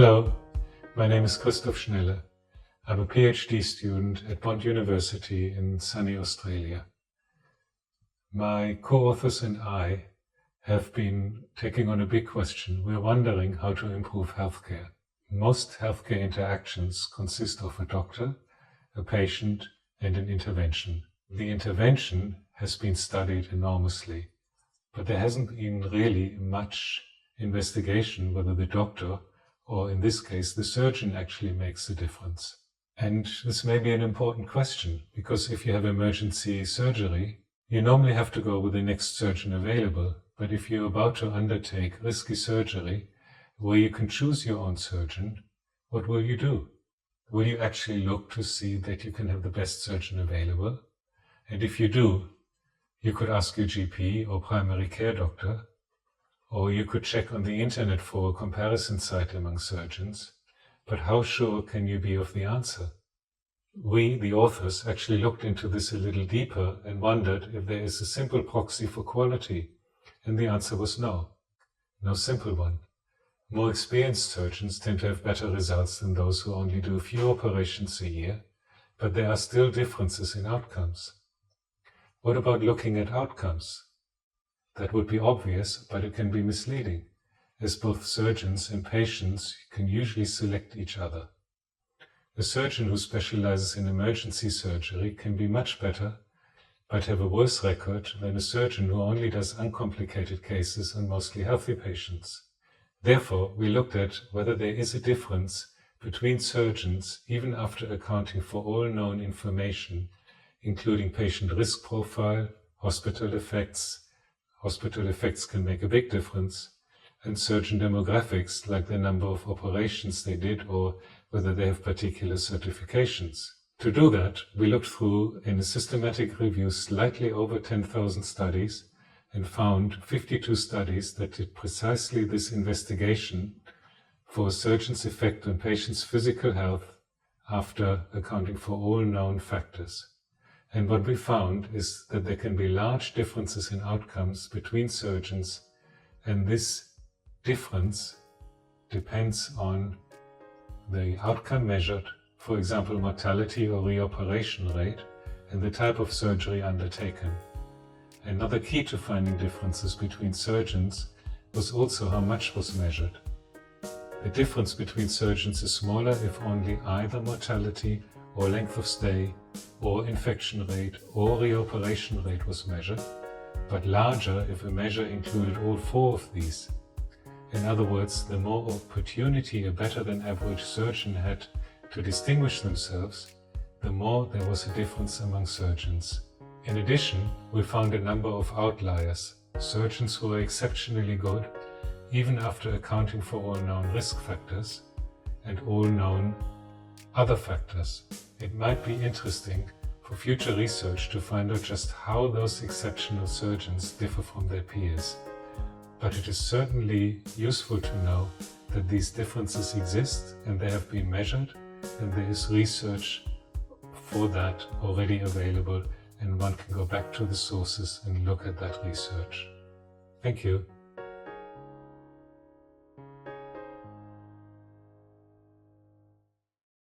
Hello, my name is Christoph Schnelle. I'm a PhD student at Bond University in sunny Australia. My co-authors and I have been taking on a big question. We're wondering how to improve healthcare. Most healthcare interactions consist of a doctor, a patient, and an intervention. The intervention has been studied enormously, but there hasn't been really much investigation whether the doctor, or in this case, the surgeon, actually makes a difference. And this may be an important question, because if you have emergency surgery, you normally have to go with the next surgeon available. But if you're about to undertake risky surgery, where you can choose your own surgeon, what will you do? Will you actually look to see that you can have the best surgeon available? And if you do, you could ask your GP or primary care doctor, or you could check on the internet for a comparison site among surgeons. But how sure can you be of the answer? We, the authors, actually looked into this a little deeper and wondered if there is a simple proxy for quality. And the answer was no. No simple one. More experienced surgeons tend to have better results than those who only do a few operations a year, but there are still differences in outcomes. What about looking at outcomes? That would be obvious, but it can be misleading, as both surgeons and patients can usually select each other. A surgeon who specializes in emergency surgery can be much better, but have a worse record than a surgeon who only does uncomplicated cases on mostly healthy patients. Therefore, we looked at whether there is a difference between surgeons even after accounting for all known information, including patient risk profile, hospital effects can make a big difference, and surgeon demographics, like the number of operations they did or whether they have particular certifications. To do that, we looked through in a systematic review slightly over 10,000 studies and found 52 studies that did precisely this investigation for a surgeon's effect on patients' physical health after accounting for all known factors. And what we found is that there can be large differences in outcomes between surgeons, and this difference depends on the outcome measured, for example, mortality or reoperation rate, and the type of surgery undertaken. Another key to finding differences between surgeons was also how much was measured. The difference between surgeons is smaller if only either mortality or length of stay or infection rate or reoperation rate was measured, but larger if a measure included all four of these. In other words, the more opportunity a better than average surgeon had to distinguish themselves, the more there was a difference among surgeons. In addition, we found a number of outliers, surgeons who were exceptionally good, even after accounting for all known risk factors and all known other factors. It might be interesting for future research to find out just how those exceptional surgeons differ from their peers. But it is certainly useful to know that these differences exist and they have been measured, and there is research for that already available, and one can go back to the sources and look at that research. Thank you.